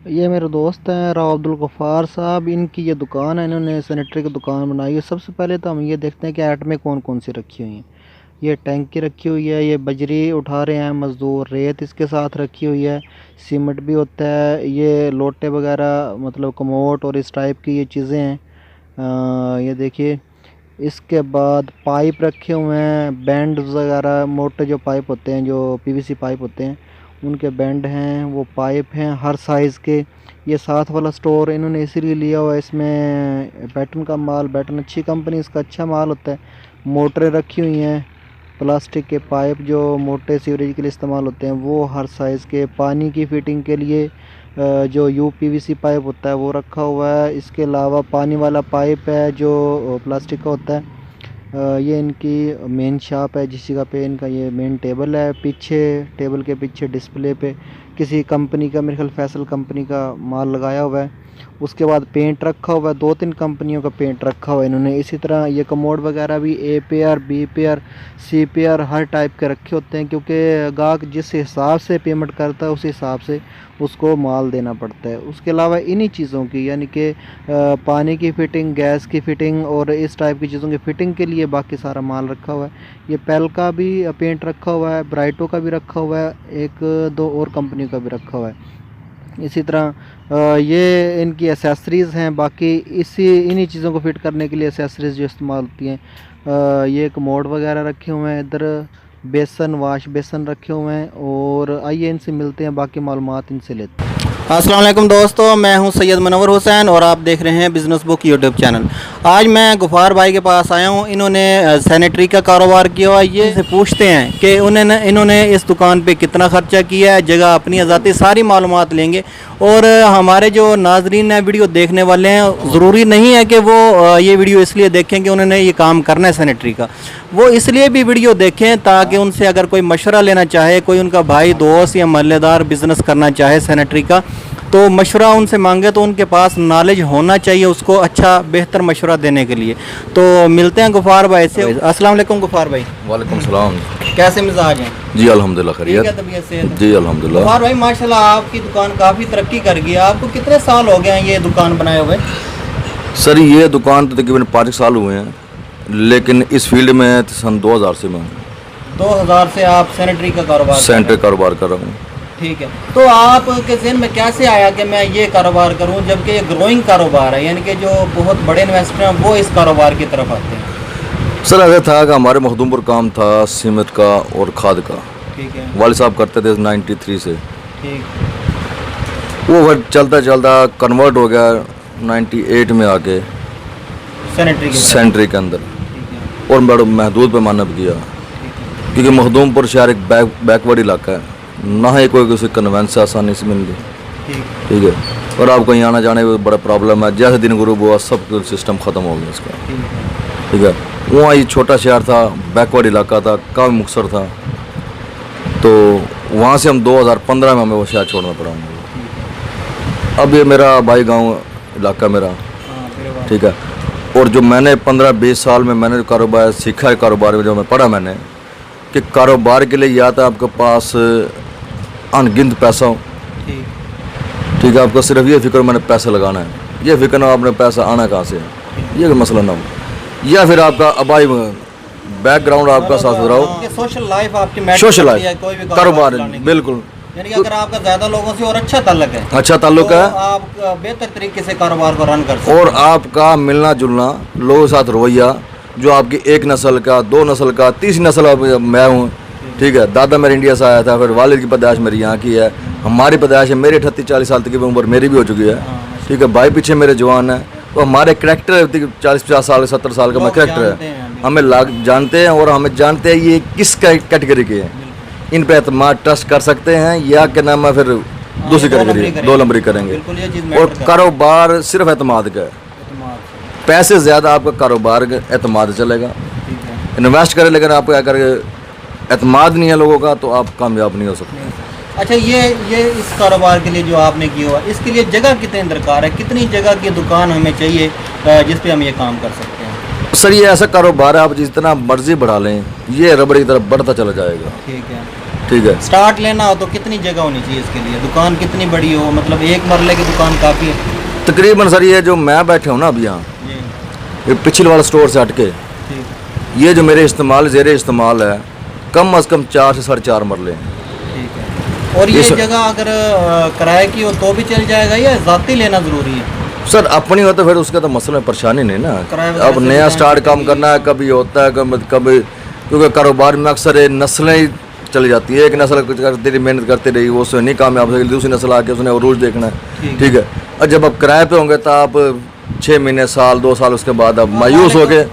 ये मेरे दोस्त हैं राव अब्दुल गफ़ार साहब। इनकी ये दुकान है, इन्होंने सैनिटरी की दुकान बनाई है। सबसे पहले तो हम ये देखते हैं कि आइटमें कौन कौन सी रखी हुई हैं। ये टैंकी रखी हुई है, ये बजरी उठा रहे हैं मज़दूर, रेत इसके साथ रखी हुई है, सीमेंट भी होता है, ये लोटे वगैरह मतलब कमोट और इस टाइप की ये चीज़ें हैं। ये देखिए, इसके बाद पाइप रखे हुए हैं, बैंड वगैरह मोटे जो पाइप होते हैं, जो पीवीसी पाइप होते हैं उनके बैंड हैं, वो पाइप हैं हर साइज़ के। ये साथ वाला स्टोर इन्होंने इसीलिए लिया हुआ है, इसमें बैटन का माल, बैटन अच्छी कंपनी, इसका अच्छा माल होता है। मोटरें रखी हुई हैं, प्लास्टिक के पाइप जो मोटे सीवरेज के लिए इस्तेमाल होते हैं वो हर साइज़ के। पानी की फिटिंग के लिए जो यूपीवीसी पाइप होता है वो रखा हुआ है। इसके अलावा पानी वाला पाइप है जो प्लास्टिक का होता है। ये इनकी मेन शॉप है जिस जगह पे इनका ये मेन टेबल है। पीछे टेबल के पीछे डिस्प्ले पे किसी कंपनी का, मेरे ख्याल फैसल कंपनी का माल लगाया हुआ है। उसके बाद पेंट रखा हुआ है, 2-3 कंपनियों का पेंट रखा हुआ है इन्होंने। इसी तरह ये कमोड वगैरह भी A pair, B pair, C pair हर टाइप के रखे होते हैं, क्योंकि गाहक जिस हिसाब से पेमेंट करता है उस हिसाब से उसको माल देना पड़ता है। उसके अलावा इन्हीं चीज़ों की, यानी कि पानी की फ़िटिंग, गैस की फ़िटिंग और इस टाइप की चीज़ों की फ़िटिंग के लिए बाकी सारा माल रखा हुआ है। ये पेल का भी पेंट रखा हुआ है, ब्राइटो का भी रखा हुआ है, 1-2 और कंपनी का भी रखा हुआ है। इसी तरह ये इनकी एसेसरीज़ हैं। बाकी इन्हीं चीज़ों को फिट करने के लिए एसेसरीज़ जो इस्तेमाल होती हैं। ये कमोड वगैरह रखे हुए हैं, इधर बेसन, वाश बेसन रखे हुए हैं। और आइए इनसे मिलते हैं, बाकी मालूमात इनसे लेते हैं। अस्सलाम वालेकुम दोस्तों, मैं हूं सैयद मुनव्वर हुसैन और आप देख रहे हैं बिज़नेस बुक यूट्यूब चैनल। आज मैं गफ़ार भाई के पास आया हूं। इन्होंने सैनिटरी का कारोबार किया हुआ है। ये से पूछते हैं कि इन्होंने इस दुकान पे कितना ख़र्चा किया है, जगह अपनी आज़ादी, सारी मालूमात लेंगे। और हमारे जो नाजरीन है वीडियो देखने वाले हैं, ज़रूरी नहीं है कि वो ये वीडियो इसलिए देखें कि उन्होंने ये काम करना है सैनिटरी का, वो इसलिए भी वीडियो देखें ताकि उनसे अगर कोई मशवरा लेना चाहे, कोई उनका भाई दोस्त या महल्लेदार बिज़नेस करना चाहे सैनिटरी का, तो मशवरा उनसे मांगे तो उनके पास नॉलेज होना चाहिए उसको अच्छा बेहतर मशवरा देने के लिए। तो मिलते हैं गफ़ार भाई से। अस्सलाम वालेकुम गफ़ार भाई। वालेकुम सलाम। कैसे मिजाज हैं? जी अल्हम्दुलिल्लाह खैरियत। ठीक है, तबीयत से? जी अल्हम्दुलिल्लाह। गफ़ार भाई माशाल्लाह आपकी दुकान काफ़ी तरक्की कर गई है। आपको कितने साल हो गए हैं ये दुकान बनाए हुए? सर ये दुकान तो तकरीबन 5 साल हुए हैं, लेकिन इस फील्ड में तो सन 2000 से मैं 2000 से आप सैनिटरी का कारोबार सेंटर कारोबार कर रहा हूँ। ठीक है, तो आपके ज़हन में कैसे आया कि मैं ये कारोबार करूं, जबकि ये ग्रोइंग कारोबार है, यानी कि जो बहुत बड़े इन्वेस्टर हैं वो इस कारोबार की तरफ आते हैं? सर ऐसा था कि हमारे मखदूमपुर काम था सीमेंट का और खाद का। ठीक है। वालिद साहब करते थे 93 से। ठीक। वो फिर चलता चलता कन्वर्ट हो गया 98 में आके सेंट्री के अंदर, और बड़ा महदूद पैमाने पर किया, क्योंकि मखदूमपुर शहर एक बैकवर्ड इलाका है, ना ही कोई किसी कन्वेंस से आसानी से मिल गई। ठीक है, और आप कहीं आना जाने में बड़ा प्रॉब्लम है। जैसे दिन गुरूब हुआ सब कुछ सिस्टम ख़त्म हो गया इसका। ठीक है, वहाँ ये छोटा शहर था, बैकवर्ड इलाका था, काफ़ी मुक्सर था, तो वहाँ से हम 2015 में हमें वो शहर छोड़ना पड़ा। अब ये मेरा भाई गाँव इलाका मेरा। ठीक है, और जो मैंने 15-20 साल में मैंने कारोबार सीखा है, कारोबार में जो मैं पढ़ा मैंने कि कारोबार के लिए या तो आपके पास अनगिनत पैसा हो। ठीक है, आपको सिर्फ ये फिक्र मैंने पैसा लगाना है, ये फिक्र ना आपने पैसा आना कहाँ से है, ये मसला ना हो, या फिर आपका अबाई बैकग्राउंड आपका साथ रहो, सोशल लाइफ आपकी, सोशल लाइफ, कारोबार बिल्कुल, यानी कि अगर आपका ज़्यादा लोगों से और अच्छा ताल्लुक है, अच्छा ताल्लुक तो है, आप बेहतर तरीके से कारोबार को रन कर सकते हैं। और आपका मिलना जुलना लोगों के साथ रवैया, जो आपकी एक नस्ल का, 2 नस्ल का, 3 नस्ल मैं हूँ। ठीक है, दादा मेरे इंडिया से आया था, फिर वालिद की पैदाइश मेरी यहाँ की है, हमारी पैदाइश है, मेरी 38-40 साल तक की उम्र मेरी भी हो चुकी है। ठीक है, भाई पीछे मेरे जवान है, तो हमारे करैक्टर 40-50 साल 70 साल का मैं करैक्टर है, हमें जानते हैं, और हमें जानते हैं ये किस कैटेगरी के हैं, इन पर एतमाद ट्रस्ट कर सकते हैं, या क्या नाम है फिर दूसरी कैटेगरी 2 नंबरी करेंगे। और कारोबार सिर्फ एतमाद का है, पैसे ज़्यादा आपका कारोबार एतमाद चलेगा, इन्वेस्ट करें, लेकिन आपको अगर एतमाद नहीं है लोगों का तो आप कामयाब नहीं हो सकते। अच्छा, ये इस कारोबार के लिए जो आपने किया हुआ, इसके लिए जगह कितनी दरकार है, कितनी जगह की दुकान हमें चाहिए जिस पे हम ये काम कर सकते हैं? सर ये ऐसा कारोबार है, आप जितना मर्जी बढ़ा लें ये रबड़ की तरफ बढ़ता चला जाएगा। ठीक है। ठीक है। स्टार्ट लेना हो तो कितनी जगह होनी चाहिए इसके लिए? दुकान कितनी बड़ी हो? मतलब एक मरले की दुकान काफ़ी है? तकरीबन सर ये जो मैं बैठे हूँ ना अभी यहाँ, जी ये पिछले वाला स्टोर से हट के, ठीक ये जो मेरे ज़ेरे इस्तेमाल है, कम अज़ कम 4 से 4.5 मरले हैं। ठीक है। और ये जगह अगर किराए की हो तो भी चल जाएगा या ज़ाती लेना ज़रूरी है? सर अपनी हो तो फिर उसका तो मसला परेशानी नहीं ना। अब नया स्टार्ट काम करना है, कभी होता है कभी क्योंकि कारोबार में अक्सर ये नस्लें ही चली जाती है। एक नस्ल करती रही, मेहनत करती रही, वो उससे नहीं कामयाब हो, दूसरी नस्ल आके उसने अरूज देखना है। ठीक है। और जब आप किराए पे होंगे तो आप 6 महीने, साल, 2 साल उसके बाद आप मायूस हो गए,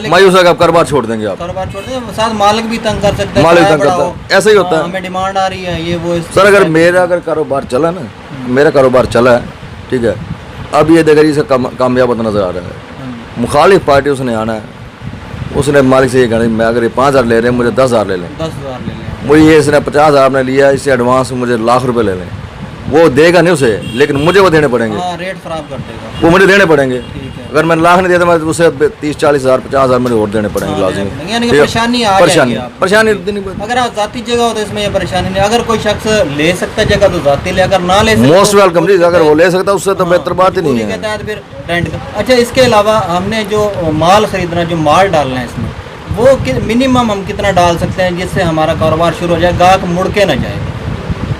मायूस होकर आप कारोबार छोड़ देंगे। आप कारोबार छोड़ देंगे, साथ मालिक भी तंग कर सकता है, मालिक तंग करता है, ऐसा ही होता है। हमें डिमांड आ रही है ये वो। सर अगर कारोबार चला ना, मेरा कारोबार चला है, ठीक है, अब ये देखिए इसका कामयाब होता नज़र आ रहा है। मुखालिफ पार्टी उसने आना है, उसने मालिक से ये कहना मैं अगर ये 5,000 ले रहे हैं, मुझे 10,000 ले लें। 10,000 ले लें। मुझे ये इसने 50,000 ने लिया, इससे एडवांस मुझे लाख रुपए ले लें। वो देगा नहीं उसे, लेकिन मुझे वो देने पड़ेंगे। हाँ, रेट खराब कर देगा, वो मुझे देने पड़ेंगे। ठीक है। अगर मैं लाख नहीं देता, मैं उसे 30-40,000 50,000 मुझे और देने पड़ेंगे लाजिम। यानी कि परेशानी आ जाएगी आपको। परेशानी अगर आप जाती जगह हो तो इसमें ये परेशानी नहीं। अगर कोई शख्स ले सकता जगह तो जाती ले, अगर ना ले सकता मोस्ट वेलकम जी। अगर वो ले सकता उससे तो बेहतर बात ही नहीं है। कहता है फिर रेंट का। अच्छा, इसके अलावा हमने जो माल खरीदना, जो माल डालना है इसमें, वो मिनिमम हम कितना डाल सकते हैं जिससे हमारा कारोबार शुरू हो जाए, गाहक मुड़ के ना जाए?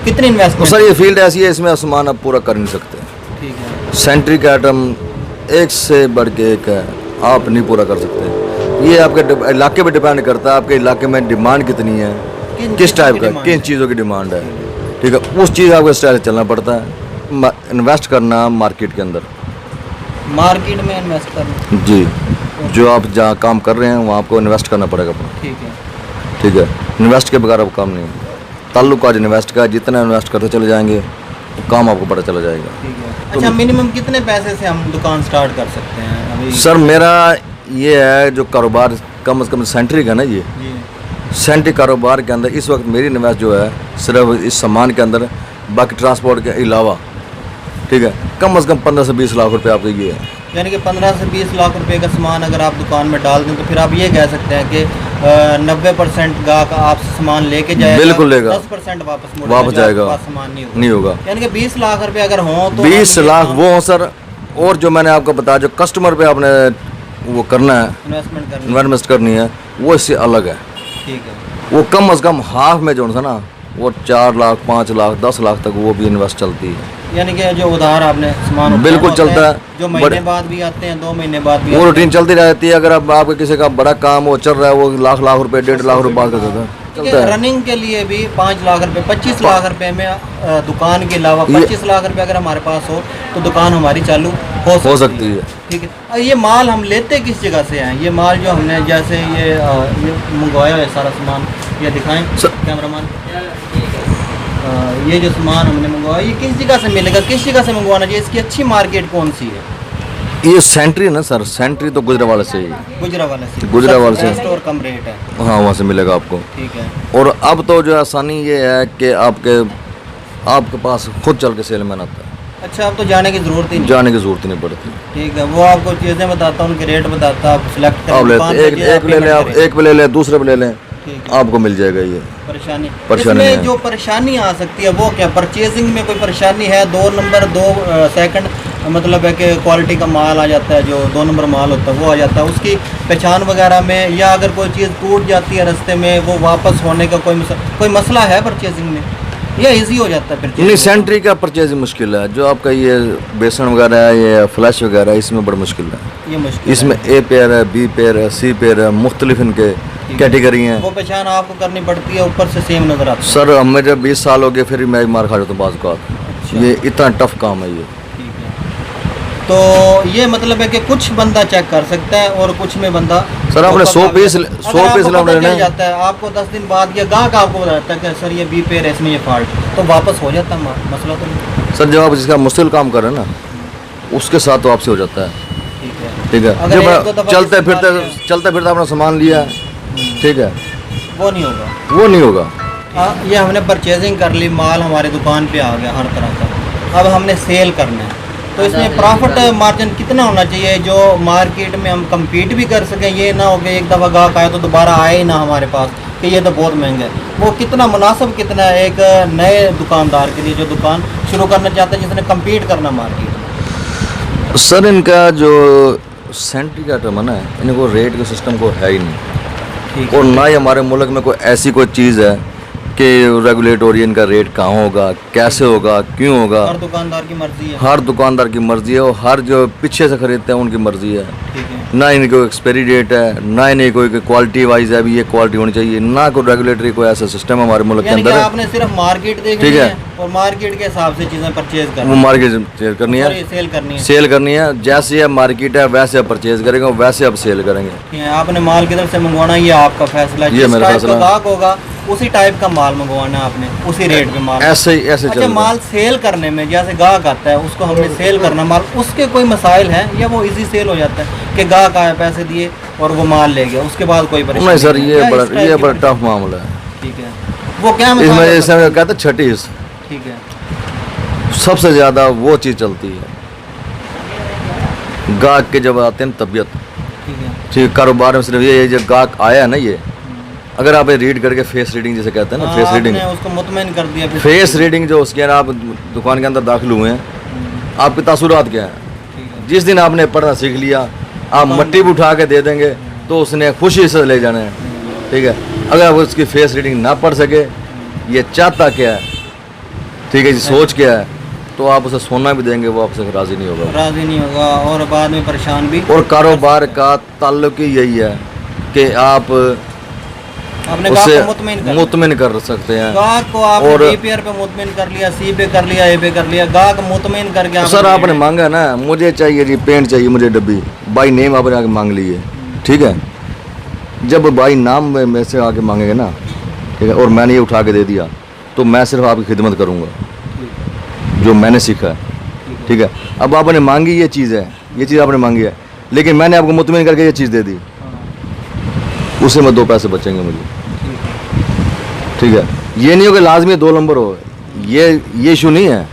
कितनी इन्वेस्टमेंट? सर ये फील्ड ऐसी है, इसमें सामान आप पूरा कर नहीं सकते। ठीक है। सेंट्रिक आइटम एक से बढ़ के एक है, आप नहीं पूरा कर सकते। ये आपके इलाके पे डिपेंड करता है, आपके इलाके में डिमांड कितनी है, किस टाइप का, किन चीज़ों की डिमांड है। ठीक है, उस चीज़ आपको स्टाइल से चलना पड़ता है। इन्वेस्ट करना मार्केट के अंदर, मार्केट में इन्वेस्ट करना जी, जो आप जहाँ काम कर रहे हैं वहाँ आपको इन्वेस्ट करना पड़ेगा अपना। ठीक है। ठीक है, इन्वेस्ट के बगैर आप काम नहीं है। ताल्लुक आज इन्वेस्ट का, जितना इन्वेस्ट करते चले जाएंगे तो काम आपको पता चला जाएगा। ठीक है। अच्छा, मिनिमम कितने पैसे से हम दुकान स्टार्ट कर सकते हैं अभी? सर मेरा ये है जो कारोबार कम से कम सेंट्रिक है ना, ये सेंट्रिक कारोबार के अंदर इस वक्त मेरी इन्वेस्ट जो है सिर्फ इस सामान के अंदर, बाकी ट्रांसपोर्ट के अलावा, ठीक है, कम से कम 15 से 20 लाख रुपए आपके ये है। यानी कि 15 से 20 लाख रुपए का सामान अगर आप दुकान में डाल दें तो फिर आप ये कह सकते हैं कि 90% गाहक आपसे सामान लेके जाएगा, बिल्कुल लेगा, 10% वापस जाएगा, सामान नहीं होगा। यानी कि 20 लाख रुपए अगर हो तो 20 लाख वो हो सर। और जो मैंने आपको बताया जो कस्टमर पे आपने वो करना है, इन्वेस्टमेंट करनी है, वो इससे अलग है। ठीक है। वो कम से कम हाफ में जो है ना, वो 4 लाख 5 लाख 10 लाख तक वो भी इन्वेस्ट चलती है। यानी कि जो उधार आपने सामान बिल्कुल चलता है, जो महीने बाद भी आते हैं, 2 महीने बाद भी, वो रूटीन चलती रहती है। अगर अब आपके किसी का बड़ा काम वो चल रहा है, वो लाख रुपए 1.5 लाख रुपए बात कर सकता है, चलता है। रनिंग के लिए भी 5 लाख रुपए 25 लाख रुपए में दुकान के अलावा 25 लाख रुपए अगर हमारे पास हो तो दुकान हमारी चालू हो सकती है। ठीक है। ये माल हम लेते किस जगह से हैं? ये माल जो हमने जैसे ये मंगवाया है सारा सामान, ये दिखाएं कैमरामैन। ये जो सामान हमने मंगवाया ये किस जगह से मिलेगा, किस जगह से मंगवाना चाहिए? इसकी अच्छी मार्केट कौन सी है? ये सेंट्री ना सर, सेंट्री तो गुजरावाला से ही, गुजरावाला से स्टोर कम रेट है। हाँ, वहाँ से मिलेगा आपको। ठीक है। और अब तो जो आसानी ये है कि आपके पास खुद चल के सेलमैन आता है। अच्छा, अब तो जाने की जरूरत ही नहीं, जाने की जरूरत ही नहीं पड़ती। ठीक है। वो आपको चीज़ें बताता, उनके रेट बताता, आप सिलेक्ट आप लेते एक ले लें, आप एक पे ले लें, दूसरे पे ले लें, आपको मिल जाएगा। ये परेशानी इसमें जो परेशानी आ सकती है वो क्या? परचेजिंग में कोई परेशानी है? 2 नंबर 2 सेकंड मतलब है कि क्वालिटी का माल आ जाता है, जो 2 नंबर माल होता है वो आ जाता है, उसकी पहचान वगैरह में, या अगर कोई चीज़ टूट जाती है रास्ते में, वो वापस होने का कोई मसला है परचेजिंग में, या इजी हो जाता है फिर? नहीं, सेंट्री का परचेजिंग मुश्किल है। जो आपका ये बेसन वगैरह है, ये फ्लैश वगैरह है, इसमें बड़ा मुश्किल है। ये मुश्किल इसमें ए पेयर है, बी पेयर है, सी पेयर है, मुख्तलिफ इनके कैटेगरी हैं। वो पहचान आपको करनी पड़ती है, ऊपर से सेम नजर आता है। सर हमें जब 20 साल हो गए फिर मैं मार खा जाता हूँ बाज़ का। ये इतना टफ काम है ये। ठीक है। तो ये मतलब है कि कुछ बंदा चेक कर सकता है और कुछ में बंदा, सर आपने 100 पीस लेना जाता है, आपको 10 दिन बाद या गाहक आपको बताता है कि सर ये बी पेयर है, इसमें ये फॉल्ट, तो वापस हो जाता है, मसला तो नहीं। सर जब आप जिसका मुश्किल काम कर रहे हैं ना, उसके साथ वापसी हो जाता है। ठीक है। जब चलते फिरते अपना सामान लिया, ठीक है, वो नहीं होगा। ये हमने परचेजिंग कर ली, माल हमारे दुकान पे आ गया हर तरह का, अब हमने सेल करना है, तो इसमें प्रॉफिट मार्जिन कितना होना चाहिए जो मार्केट में हम कम्पीट भी कर सकें? ये ना हो कि एक दफ़ा गाहक आए तो दोबारा आए ही ना हमारे पास, कि ये तो बहुत महंगा है, वो कितना मुनासिब कितना है एक नए दुकानदार के लिए जो दुकान शुरू करना चाहता है, जिसने कम्पीट करना मार्केट? सर इनका जो सेंट्री का आइटम है ना, इनको रेट के सिस्टम को है ही नहीं, और ना ही हमारे मुल्क में कोई ऐसी कोई चीज़ है कि रेगुलेट हो रही है इनका रेट कहाँ होगा, कैसे होगा, क्यों होगा। हर दुकानदार की मर्जी है, हर दुकानदार की मर्जी है, और हर जो पीछे से खरीदते हैं उनकी मर्जी है। ठीक है। ना इनकी कोई एक्सपायरी डेट है, ना इन्हें कोई क्वालिटी वाइज है भी ये क्वालिटी होनी चाहिए, ना कोई रेगुलेटरी कोई ऐसा सिस्टम है हमारे मुल्क के यानी कि अंदर। आपने सिर्फ मार्केट देखनी ठीक है, है और मार्केट के हिसाब से चीज़ें परचेज वो करनी मार्केट सेल करनी है, सेल करनी है। सेल करनी है। जैसे ये मार्केट है वैसे आप परचेज करेंगे, वैसे आप सेल करेंगे। आपने माल किधर से मंगवाना ये आपका फैसला है, ये मेरा फैसला है। गाहक होगा उसी टाइप का माल मंगवाना है आपने, उसी रेट पे माल। ऐसे अच्छा, चल माल सेल करने में जैसे गाहक आता है उसको हमने सेल करना माल, उसके कोई मसाइल हैं या वो इजी सेल हो जाता है कि गाहक आया पैसे दिए और वो माल ले गया, उसके बाद कोई परेशानी नहीं सर, है? ये या बड़ा इस टाइप की बड़ा टफ मामला है। ठीक है, वो क्या इसमें मसाइल जैसे है? कहते हैं छठीस, ठीक है, सबसे ज़्यादा वो चीज़ चलती है गाहक के जब आते हैं तबीयत। ठीक है। ठीक, कारोबार में सिर्फ ये जो गाहक आया है ना, ये अगर आप ये रीड करके फेस रीडिंग जिसे कहते हैं ना, फेस रीडिंग, आपने उसको मुतमईन कर दिया फिर। फेस रीडिंग जो उसके आप दुकान के अंदर दाखिल हुए हैं, आपके तासुरात क्या हैं। ठीक है। जिस दिन आपने पढ़ना सीख लिया, आप मट्टी भी उठा के दे देंगे तो उसने खुशी से ले जाना है। ठीक है, अगर आप उसकी फेस रीडिंग ना पढ़ सके, ये चाहता क्या है, ठीक है जी, सोच क्या है, तो आप उसे सोना भी देंगे, वो आपसे राज़ी नहीं होगा, राजी नहीं होगा और बाद में परेशान भी। और कारोबार का ताल्लुक ही यही है कि आप आपने उससे गाहक को मुतमिन कर सकते हैं। गाहक को आपने और बी पे मुतमिन कर लिया, सी पे कर लिया, ए पे कर लिया, गाहक मुतमिन करके सर आपने मांगा ना, मुझे चाहिए जी पेंट चाहिए, मुझे डब्बी बाई नेम आपने आके मांग ली है। ठीक है, जब बाई नाम में से आके मांगेंगे ना, ठीक है, और मैंने ये उठा के दे दिया, तो मैं सिर्फ आपकी खिदमत करूँगा जो मैंने सीखा है। ठीक है, अब आपने मांगी ये चीज़ है, ये चीज़ आपने मांगी है, लेकिन मैंने आपको मुतमिन करके ये चीज़ दे दी, उससे में 2 पैसे बचेंगे मुझे। ठीक है, ये नहीं हो कि लाजमी 2 नंबर हो, ये इशू नहीं है।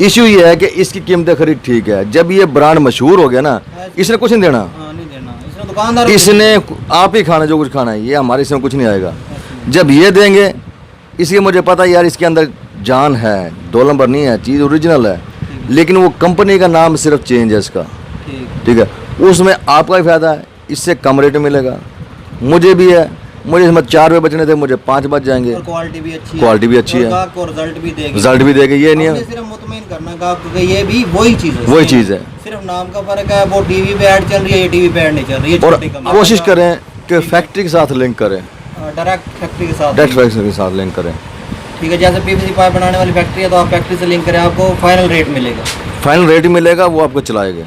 इशू ये है कि इसकी कीमतें खरीद ठीक है। जब ये ब्रांड मशहूर हो गया ना, इसने कुछ नहीं देना, नहीं देना, इसने दुकानदार इसने आप ही खाना जो कुछ खाना है, ये हमारे इसमें कुछ नहीं आएगा। जब ये देंगे, इसलिए मुझे पता है यार इसके अंदर जान है, 2 नंबर नहीं है, चीज़ ओरिजिनल है, लेकिन वो कंपनी का नाम सिर्फ चेंज है इसका। ठीक है, उसमें आपका ही फायदा है, इससे कम रेट में मिलेगा, मुझे भी है, मुझे इसमें 4 रुपये बचने थे, मुझे 5 बच जाएंगे। क्वालिटी भी अच्छी है, क्वालिटी भी अच्छी है, गाहक को रिजल्ट भी देगी, रिजल्ट भी देगी। ये नहीं आपने है, सिर्फ मुतमिन करना गाहक को कि ये भी वही चीज़ है, वही चीज़ है, सिर्फ नाम का फर्क है। वो टीवी पे ऐड चल रही है, ये टीवी पे ऐड नहीं चल रही है। और छोटी कंपनी। कोशिश करें कि फैक्ट्री के साथ लिंक करें, डायरेक्ट फैक्ट्री के साथ। डायरेक्ट फैक्ट्री के साथ लिंक करें। ठीक है, जैसे पीवीसी पाइप बनाने वाली फैक्ट्री है तो आप फैक्ट्री से लिंक करें, आपको फाइनल रेट मिलेगा। फाइनल रेट ही मिलेगा, वो आपको चलाएगा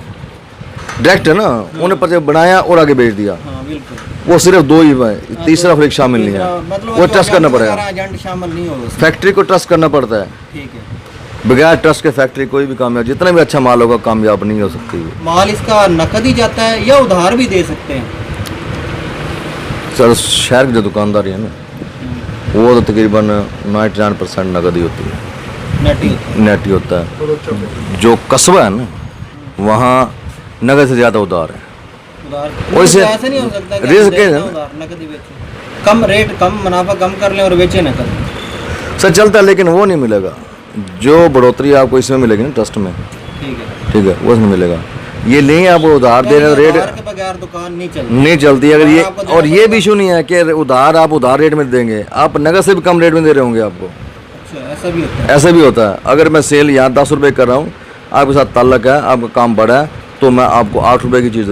डायरेक्ट है ना, उन्हें पर बनाया और आगे बेच दिया, हाँ बिल्कुल, वो सिर्फ 2 ही है, तीसरा फ्रिक शामिल नहीं है, मतलब वो ट्रस्ट करना पड़ेगा, एजेंट शामिल नहीं होगा उसमें। फैक्ट्री को ट्रस्ट करना पड़ता है। ठीक है, बगैर ट्रस्ट के फैक्ट्री कोई भी कामयाब, जितना भी अच्छा माल होगा कामयाब नहीं हो सकती। माल इसका नकद ही जाता है या उधार भी दे सकते हैं? सर शहर की जो दुकानदारी है ना, वो तो तकरीबन 99% नकद ही होती है, नेट ही होता है। जो कस्बा है ना, वहाँ नगद से ज़्यादा उधार है। वैसे ऐसे नहीं हो सकता कि रिस्क है उधार नकद ही बेचें, कम रेट कम मुनाफा कम कर लें और बेचें नकद। सर चलता है, लेकिन वो नहीं मिलेगा जो बढ़ोतरी आपको इसमें मिलेगी ना ट्रस्ट में। ठीक है, वो इसमें मिलेगा। ये नहीं आप उधार दे रहे, रेट के बगैर दुकान नहीं चलती। अगर ये और ये भी इशू नहीं है कि उधार आप उधार रेट में देंगे, आप नगद से भी कम रेट में दे रहे होंगे आपको। अच्छा, ऐसा भी होता है? ऐसा भी होता है। अगर मैं सेल यहाँ 10 रुपये कर रहा हूँ, आपके साथ ताल्लुक है, आपका काम बड़ा है, तो मैं आपको 8 रुपये की चीज़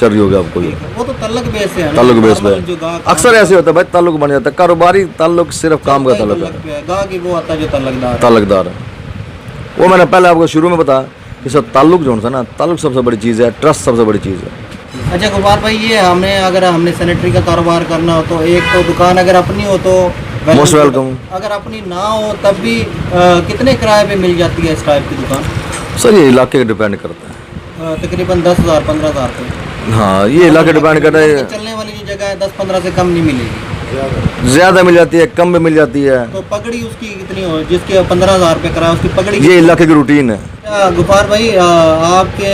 चल रही होगी आपको। वो तो ताल्लुक बेस है ना, ताल्लुक बेस पे अक्सर ऐसे होता है भाई, ताल्लुक बन जाता है। कारोबारी ताल्लुक सिर्फ काम का ताल्लुक है, गाहक वो आता है जो ताल्लुकदार है। वो मैंने पहले आपको शुरू में बताया कि सब ताल्लुक जो होता है ना, ताल्लुक सबसे बड़ी चीज़ है, ट्रस्ट सबसे बड़ी चीज़ है। अच्छा गुफार भाई, ये अगर हमने सैनिटरी का कारोबार करना हो तो एक तो दुकान अगर अपनी हो तो मोस्ट वेलकम, अगर अपनी ना हो तब भी कितने किराए पे मिल जाती है इस टाइप की दुकान? सर ये इलाके का डिपेंड करता है, तकरीबन 10,000 15,000 पे। हाँ, ये इलाके डिपेंड करता है। चलने वाली जो जगह है 10-15 से कम नहीं मिलेगी, ज़्यादा मिल जाती है, कम भी मिल जाती है। तो पगड़ी उसकी कितनी हो, जिसके 15,000 रुपये किराया, उसकी पगड़ी? ये इलाके की रूटीन है। गुफार भाई, आपके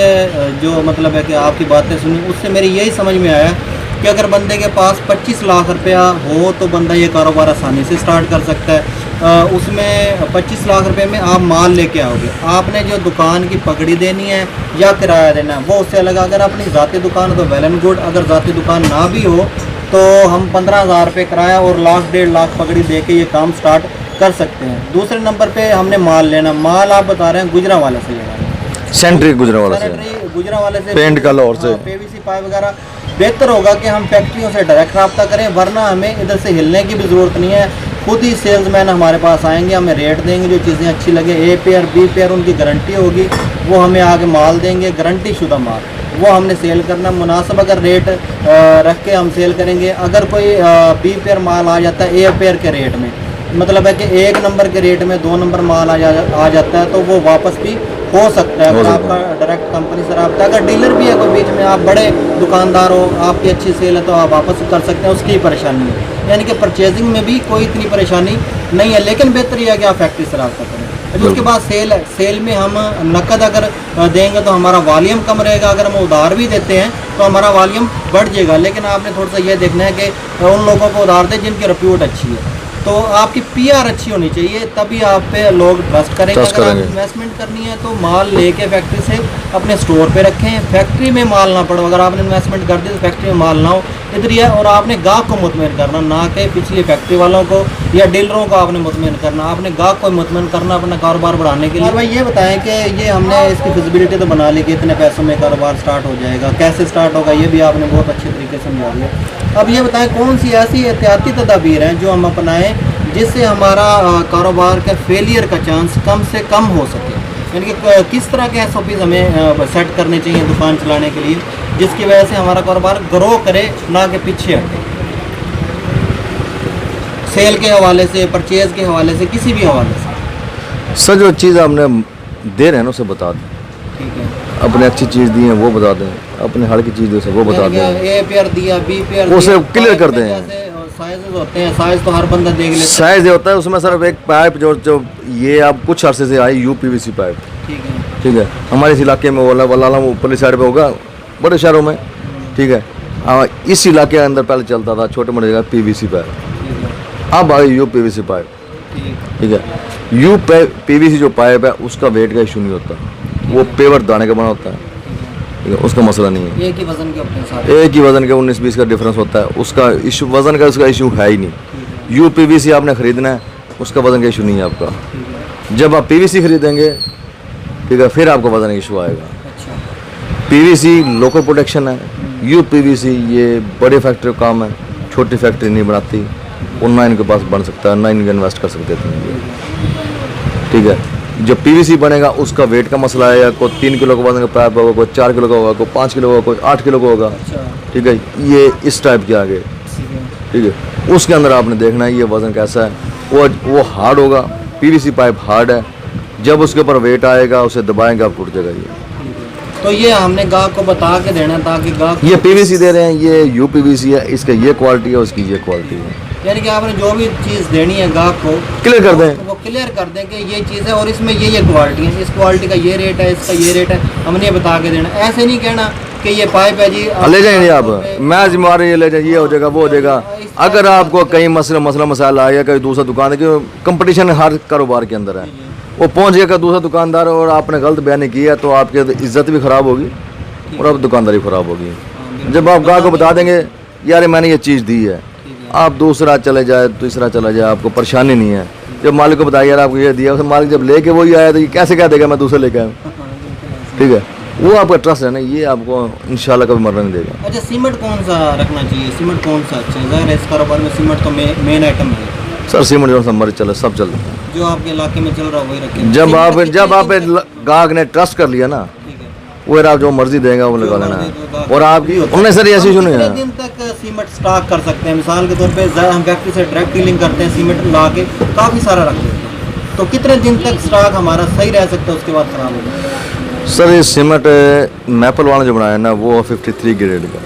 जो मतलब है कि आपकी बातें सुनी उससे मेरी यही समझ में आया कि अगर बंदे के पास 25 लाख रुपया हो तो बंदा ये कारोबार आसानी से स्टार्ट कर सकता है। उसमें 25 लाख रुपए में आप माल लेके आओगे, आपने जो दुकान की पकड़ी देनी है या किराया देना है वो उससे अलग। अगर अपनी ज़ाती दुकान है तो वेल एंड गुड, अगर ज़ाती दुकान ना भी हो तो हम 15,000 रुपये किराया और लाख 1.5 लाख पकड़ी दे के ये काम स्टार्ट कर सकते हैं। दूसरे नंबर पे हमने माल लेना, माल आप बता रहे हैं गुजरांवाला से लेना, सेंट्री गुजरांवाला से, गुजरांवाला से, पेंट का लाहौर से। पीवीसी पाइप वगैरह बेहतर होगा कि हम फैक्ट्रियों से डायरेक्ट रब्ता करें, वरना हमें इधर से हिलने की भी ज़रूरत नहीं है। खुद ही सेल्समैन हमारे पास आएंगे, हमें रेट देंगे, जो चीज़ें अच्छी लगे, ए पेयर बी पेयर उनकी गारंटी होगी, वो हमें आगे माल देंगे, गारंटी शुदा माल, वो हमने सेल करना। मुनासिब अगर रेट रख के हम सेल करेंगे। अगर कोई बी पेयर माल आ जाता है ए पेयर के रेट में, मतलब है कि 1 नंबर के रेट में 2 नंबर माल आ जाता है तो वो वापस भी हो सकता है। अगर आपका डायरेक्ट कंपनी से रब्ता, अगर डीलर भी है कोई बीच में, आप बड़े दुकानदार हो, आपकी अच्छी सेल है तो आप वापस कर सकते हैं, उसकी परेशानी है। यानी कि परचेजिंग में भी कोई इतनी परेशानी नहीं है, लेकिन बेहतर यह है कि आप फैक्ट्री से रब्ता करें। उसके बाद सेल है, सेल में हम नकद अगर देंगे तो हमारा वॉल्यूम कम रहेगा, अगर हम उधार भी देते हैं तो हमारा वॉल्यूम बढ़ जाएगा। लेकिन आपने थोड़ा सा ये देखना है कि उन लोगों को उधार दें जिनकी रिप्यूट अच्छी है, तो आपकी पीआर अच्छी होनी चाहिए, तभी आप पे लोग ट्रस्ट करेंगे। अगर आप इन्वेस्टमेंट करनी है तो माल लेके फैक्ट्री से अपने स्टोर पे रखें, फैक्ट्री में माल ना पड़ो। अगर आपने इन्वेस्टमेंट कर दी तो फैक्ट्री में माल ना हो, इधर ही है। और आपने गाहक को मुतमईन करना, ना कि पिछली फैक्ट्री वालों को या डीलरों को आपने मुतमईन करना, आपने गाहक को मुतमईन करना अपना कारोबार बढ़ाने के लिए। भाई ये बताएं कि ये हमने इसकी फिजिबिलिटी तो बना ली कि इतने पैसों में कारोबार स्टार्ट हो जाएगा, कैसे स्टार्ट होगा ये भी आपने बहुत अच्छे तरीके से समझा दिया। अब ये बताएं कौन सी ऐसी एहतियाती तदाबीर हैं जो हम अपनाएं जिससे हमारा कारोबार का फेलियर का चांस कम से कम हो सके, यानी कि किस तरह के SOPs हमें सेट करने चाहिए दुकान चलाने के लिए, जिसकी वजह से हमारा कारोबार ग्रो करे, ना कि पीछे हटे। सेल के हवाले से, परचेज के हवाले से, किसी भी हवाले से। सर जो चीज़ आपने दे रहे हैं ना उसे बता दें, ठीक है। अपने अच्छी चीज़ दी है वो बता दें, अपने हर की चीज़ दी वो बता दें, ए पेयर दिया, बी पेयर उसे क्लियर कर दें। साइज़ होते हैं, साइज़ तो हर बंदा देख लेता है। साइज होता है उसमें सिर्फ एक पाइप जो ये अब कुछ अरसे से आई UPVC पाइप, ठीक है, ठीक है। हमारे इस इलाके में वाला ऊपरली साइड पे होगा, बड़े शहरों में, ठीक है। इस इलाके के अंदर पहले चलता था छोटे मोटे जगह PVC पाइप, अब आई UPVC पाइप, ठीक है। UPVC जो पाइप है उसका वेट का इशू नहीं होता, वो पेवर दाने का बना होता है, ठीक है, उसका मसला नहीं है। एक ही वजन के अपने साथ, एक ही वजन के 19-20 का डिफरेंस होता है, उसका इशू वजन का उसका इशू है ही नहीं। UPVC आपने ख़रीदना है, उसका वजन का इशू नहीं है आपका। जब आप PVC खरीदेंगे, ठीक है, फिर आपको वजन का इशू आएगा। PVC लोकल प्रोडक्शन है, UPVC ये बड़े फैक्ट्री का काम है, छोटी फैक्ट्री नहीं बनाती, और ना इनके पास बन सकता है, ना इनके इन्वेस्ट कर सकते थे, ठीक है। जो PVC बनेगा उसका वेट का मसला है, कोई 3 किलो का वजन का पाइप होगा, कोई 4 किलो का होगा, कोई 5 किलो का होगा, कोई 8 किलो का होगा, ठीक है। ये इस टाइप के आगे, ठीक है, उसके अंदर आपने देखना है ये वज़न कैसा है। वो हार्ड होगा, PVC पाइप हार्ड है, जब उसके ऊपर वेट आएगा उसे दबाएंगे आप टूट जाएगा ये। तो ये हमने गाहक को बता के देना ताकि गाहक, ये PVC दे रहे हैं, ये UPVC है, इसका ये क्वालिटी है, उसकी ये क्वालिटी है, यानी कि आपने जो भी चीज़ देनी है गाहक को क्लियर कर दें, वो क्लियर कर दें कि ये चीज़ है और इसमें ये क्वालिटी है, इस क्वालिटी का ये रेट है, इसका ये रेट है, हमने बता के देना। ऐसे नहीं कहना कि ये पाइप है जी ले जाएंगे आप, मैं जिम्मेवार ये ले जाइए, ये हो जाएगा वो हो जाएगा। अगर आपको कहीं मसला मसाइल आया, कहीं दूसरा दुकान है, क्योंकि कंपटीशन हर कारोबार के अंदर है, वो पहुंच गया दूसरा दुकानदार और आपने गलत बयानी किया तो आपकी इज्जत भी ख़राब होगी और अब दुकानदारी ख़राब होगी। जब आप गाहक को बता देंगे यार मैंने ये चीज़ दी है, आप दूसरा चले जाए, तीसरा चला जाए, आपको परेशानी नहीं है। जब मालिक को बताया यार आपको ये दिया, उस मालिक जब लेके वही आया तो ये कैसे कह देगा मैं दूसरे लेके आया, ठीक है। वो आपका ट्रस्ट है ना, ये आपको इंशाल्लाह कभी मरने नहीं देगा। अच्छा, सीमेंट कौन सा रखना चाहिए, सीमेंट कौन सा अच्छा है? ज़ाहिर है इस कारोबार में सीमेंट तो मेन आइटम है सर, सीमेंट जो मर्ज चले सब चलता है, जो आपके इलाके में चल रहा है वही रखें। जब आप गाहक ने ट्रस्ट कर लिया ना, वो आप जो मर्जी देगा वो लगा लेना है। और आपकी उन्हें सर ऐसी इशू नहीं है। कितने दिन तक सीमेंट स्टॉक कर सकते हैं? मिसाल के तौर पे हम फैक्ट्री से डायरेक्ट डीलिंग करते हैं, सीमेंट ला के काफ़ी सारा रख देते हैं, तो कितने दिन तक स्टॉक हमारा सही रह सकता है, उसके बाद खराब हो जाए? सर ये सीमेंट मैपल वाला जो बनाया ना वो 53 ग्रेड का,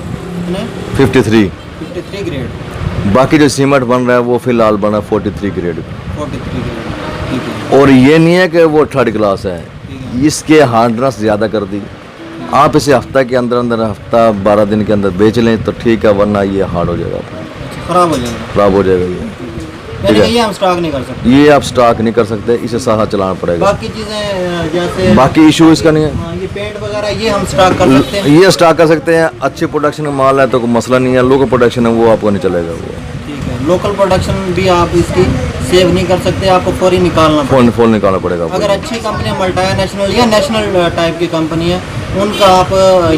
53 ग्रेड। बाकी जो सीमेंट बन रहा है वो फिलहाल बन रहा है 43 ग्रेड का। 43 ग्रेड, ठीक है। और ये नहीं है कि वो 3rd क्लास है, इसके हार्डनेस ज़्यादा कर दी। आप इसे हफ्ता के अंदर अंदर, हफ्ता 12 दिन के अंदर बेच लें तो ठीक है, वरना ये हार्ड हो जाएगा, ख़राब हो जाएगा। ख़राब हो जाएगा ये। यानी कि ये हम स्टॉक नहीं कर सकते। ये आप स्टॉक नहीं कर सकते, इसे साथ चलाना पड़ेगा। बाकी चीज़ें जैसे बाकी इशू इसका नहीं है। हाँ, ये पेंट वगैरह ये हम स्टॉक कर सकते हैं। ये स्टॉक कर सकते हैं, अच्छी प्रोडक्शन का माल है तो कोई मसला नहीं है। लोकल प्रोडक्शन है वो आपको नहीं चलेगा वो। ठीक है, लोकल प्रोडक्शन भी आप इसकी सेव नहीं कर सकते, आपको फौरी निकालना पड़ेगा। फोन निकालना पड़ेगा आपको। अगर अच्छी कंपनी मल्टी नेशनल या नेशनल टाइप की कंपनी है, उनका आप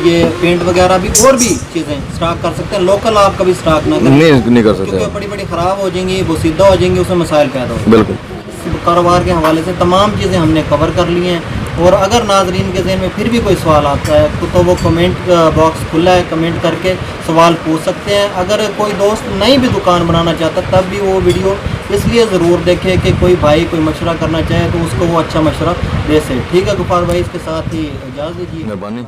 ये पेंट वगैरह भी और भी चीज़ें स्टॉक कर सकते हैं। लोकल आप कभी स्टॉक ना करें, नहीं कर सकते, क्योंकि बड़ी बड़ी ख़राब हो जाएंगी, बोसीदा हो जाएंगी, उसमें मसाइल पैदा होंगे। बिल्कुल। कारोबार के हवाले से तमाम चीज़ें हमने कवर कर ली हैं। और अगर नाजरीन के ज़हन में फिर भी कोई सवाल आता है तो वो कमेंट बॉक्स खुला है, कमेंट करके सवाल पूछ सकते हैं। अगर कोई दोस्त नई भी दुकान बनाना चाहता तब भी वो वीडियो इसलिए ज़रूर देखे कि कोई भाई कोई मशवरा करना चाहे तो उसको वो अच्छा मशवरा दे सके। ठीक है गफ्फार भाई, इसके साथ ही इजाज़त दीजिए। मेहरबानी।